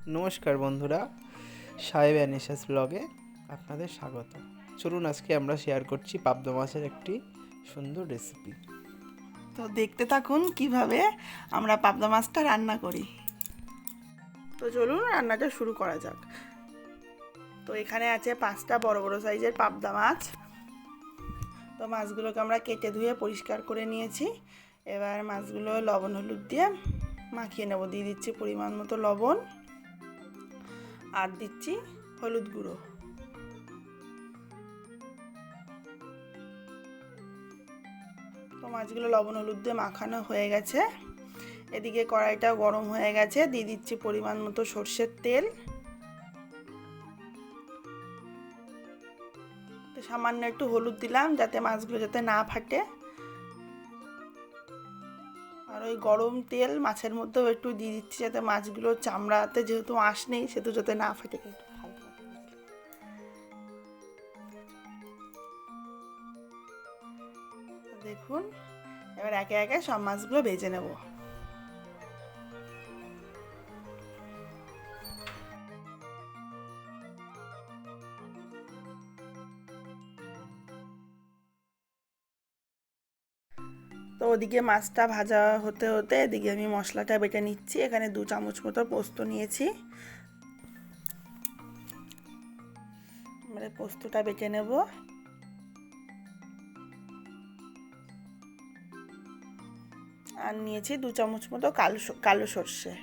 নমস্কার বন্ধুরা, সাহেব অ্যানিশাস ব্লগে আপনাদের স্বাগত। চলুন আজকে আমরা শেয়ার করছি পাবদা মাছের একটি সুন্দর রেসিপি। তো দেখতে থাকুন কিভাবে আমরা পাবদা মাছটা রান্না করি। তো চলুন রান্নাটা শুরু করা যাক। তো এখানে আছে 5টা বড় বড় সাইজের পাবদা মাছ। তো মাছগুলোকে আমরা কেটে ধুয়ে পরিষ্কার করে নিয়েছি। এবার মাছগুলো লবণ হলুদ দিয়ে মাখিয়ে নেব। দিয়ে দিচ্ছি পরিমাণ মতো লবণ আর দিচ্ছি হলুদ গুঁড়ো। তো মাছগুলো লবণ হলুদ দিয়ে মাখানো হয়ে গেছে। এদিকে কড়াইটা গরম হয়ে গেছে, দিয়ে দিচ্ছি পরিমাণ মতো সর্ষের তেল। তো সামান্য একটু হলুদ দিলাম যাতে মাছগুলো যাতে না ফাটে। আর ওই গরম তেল মাছের মধ্যেও একটু দিয়ে দিচ্ছি যাতে মাছগুলো চামড়াতে যেহেতু আঁশ নেই সেহেতু যাতে না ফাটে। একটু দেখুন, এবার একে একে সব মাছগুলো ভেজে নেব। তো ওদিকে মাছটা ভাজা হতে হতে এদিকে আমি মশলাটা বেটে নিচ্ছি। এখানে 2 চামচ মতো পোস্ত নিয়েছি। এবারে পোস্তটা বেটে নেব। আর নিয়েছি 2 চামচ মতো কালো সর্ষে।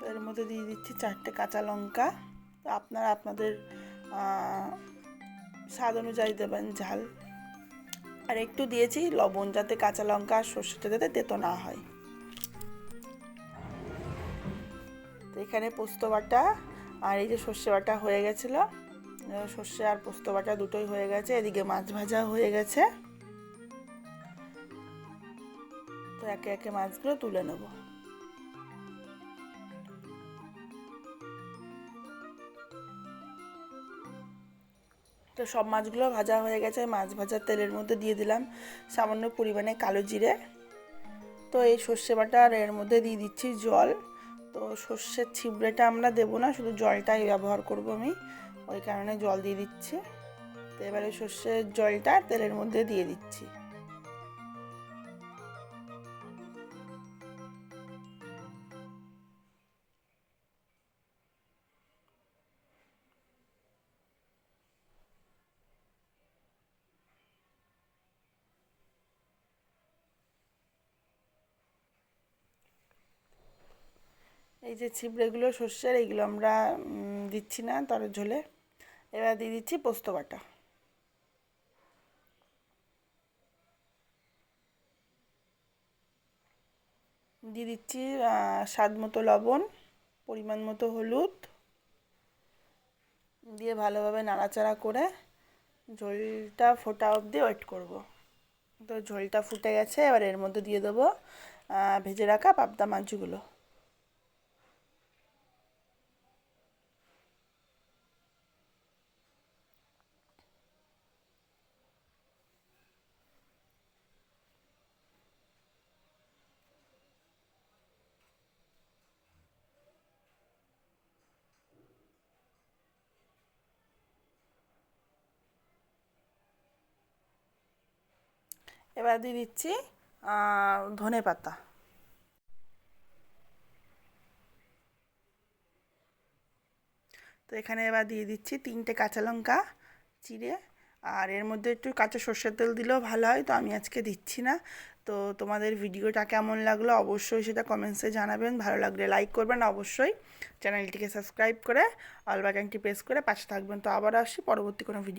তো এর মধ্যে দিয়ে দিচ্ছি 4টে কাঁচা লঙ্কা। তো আপনারা আপনাদের স্বাদ অনুযায়ী দেবেন ঝাল। আর একটু দিয়েছি লবণ যাতে কাঁচা লঙ্কা আর সর্ষেটা যাতে তেতো না হয়। তো এখানে পোস্ত বাটা আর এই যে সর্ষে বাটা হয়ে গেছিলো। সর্ষে আর পোস্ত বাটা দুটোই হয়ে গেছে। এদিকে মাছ ভাজা হয়ে গেছে। তো একে একে মাছগুলো তুলে নেব। তো সব মাছগুলো ভাজা হয়ে গেছে। মাছ ভাজার তেলের মধ্যে দিয়ে দিলাম সামান্য পরিমাণে কালো জিরে। তো এই সর্ষে বাটা আর এর মধ্যে দিয়ে দিচ্ছি জল। তো সর্ষের ছিবড়েটা আমরা দেবো না, শুধু জলটাই ব্যবহার করব আমি, ওই কারণে জল দিয়ে দিচ্ছি। তো এবারে সর্ষের জলটা তেলের মধ্যে দিয়ে দিচ্ছি। এই যে ছিবড়েগুলো সর্ষের, এইগুলো আমরা দিচ্ছি না তরকারির ঝোলে। এবার দিয়ে দিচ্ছি পোস্ত বাটা। দিয়ে দিচ্ছি স্বাদ মতো লবণ, পরিমাণ মতো হলুদ দিয়ে ভালোভাবে নাড়াচাড়া করে ঝোলটা ফোটা অবধি ওয়েট করব। তো ঝোলটা ফুটে গেছে। এবার এর মধ্যে দিয়ে দেবো ভেজে রাখা পাবদা মাছগুলো। এবার দিয়ে দিচ্ছি ধনে পাতা। তো এখানে এবার দিয়ে দিচ্ছি 3টে কাঁচা লঙ্কা চিড়ে। আর এর মধ্যে একটু কাঁচা সর্ষের তেল দিলেও ভালো হয়, তো আমি আজকে দিচ্ছি না। তো তোমাদের ভিডিওটা কেমন লাগলো অবশ্যই সেটা কমেন্টসে জানাবেন। ভালো লাগলে লাইক করবেন, অবশ্যই চ্যানেলটিকে সাবস্ক্রাইব করে অল বাটনটি প্রেস করে পাশে থাকবেন। তো আবার আসি পরবর্তী কোনো ভিডিও।